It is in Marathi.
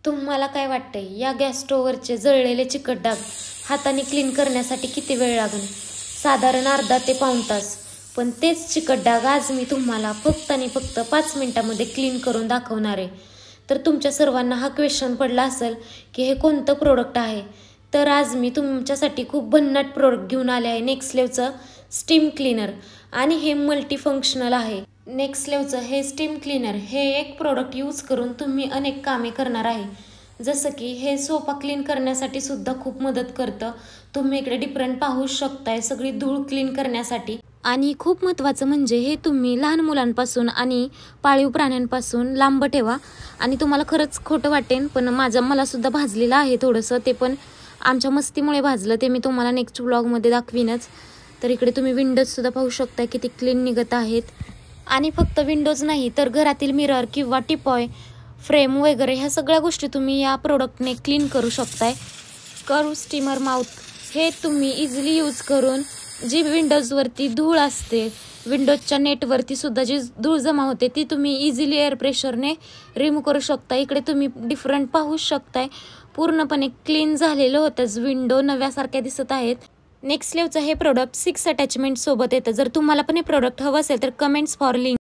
तुम्हाला काय वाटतंय या गॅस स्टोव्हवरचे जळलेले चिकट डाग हाताने क्लीन करण्यासाठी किती वेळ लागेल? साधारण अर्धा ते पाऊण तास. पण तेच चिकट डाग आज मी तुम्हाला फक्त आणि फक्त 5 मिनिटांमध्ये क्लीन करून दाखवणार आहे. तर तुमच्या सर्वांना हा क्वेश्चन पडला असेल की हे कोणतं प्रोडक्ट आहे. तर आज मी तुमच्यासाठी खूप भन्नाट प्रोडक्ट घेऊन आले आहे. नेक्सलेवचं स्टीम क्लीनर आणि हे मल्टीफंक्शनल आहे. नेक्सलेवचं हे स्टीम क्लीनर हे एक प्रोडक्ट यूज करून तुम्ही अनेक कामे करणार आहे. जसं की हे सोफा क्लीन करण्यासाठी सुद्धा खूप मदत करतं. तुम्ही इकडे डिफरंट पाहू शकताय सगळी धूळ क्लीन करण्यासाठी. आणि खूप महत्त्वाचं म्हणजे हे तुम्ही लहान मुलांपासून आणि पाळीव प्राण्यांपासून लांब ठेवा. आणि तुम्हाला खरंच खोटं वाटेल पण मला सुद्धा भाजलेलं आहे थोडंसं. ते पण आमच्या मस्तीमुळे भाजलं. ते मी तुम्हाला नेक्स्ट व्लॉगमध्ये दाखवीनच. तर इकडे तुम्ही विंडोजसुद्धा पाहू शकता किती क्लीन निघत आहेत. आणि फक्त विंडोज नाही तर घरातील मिरर किंवा टिपॉय फ्रेम वगैरे ह्या सगळ्या गोष्टी तुम्ही या प्रोडक्टने क्लीन करू शकताय. कर्व स्टीमर माउथ हे तुम्ही इझिली यूज करून जी विंडोजवरती धूळ असते, विंडोजच्या नेटवरती सुद्धा जी धूळ जमा होते ती तुम्ही इझिली एअर प्रेशरने रिमूव्ह करू शकता. इकडे तुम्ही डिफरंट पाहू शकताय पूर्णपणे क्लीन झालेलं होतंच. विंडो नव्यासारख्या दिसत आहेत. नेक्सलेवचं हे प्रोडक्ट 6 अटॅचमेंट सोबत येतं. जर तुम्हाला पण हे प्रोडक्ट हवं असेल तर कमेंट्स फॉर लिंक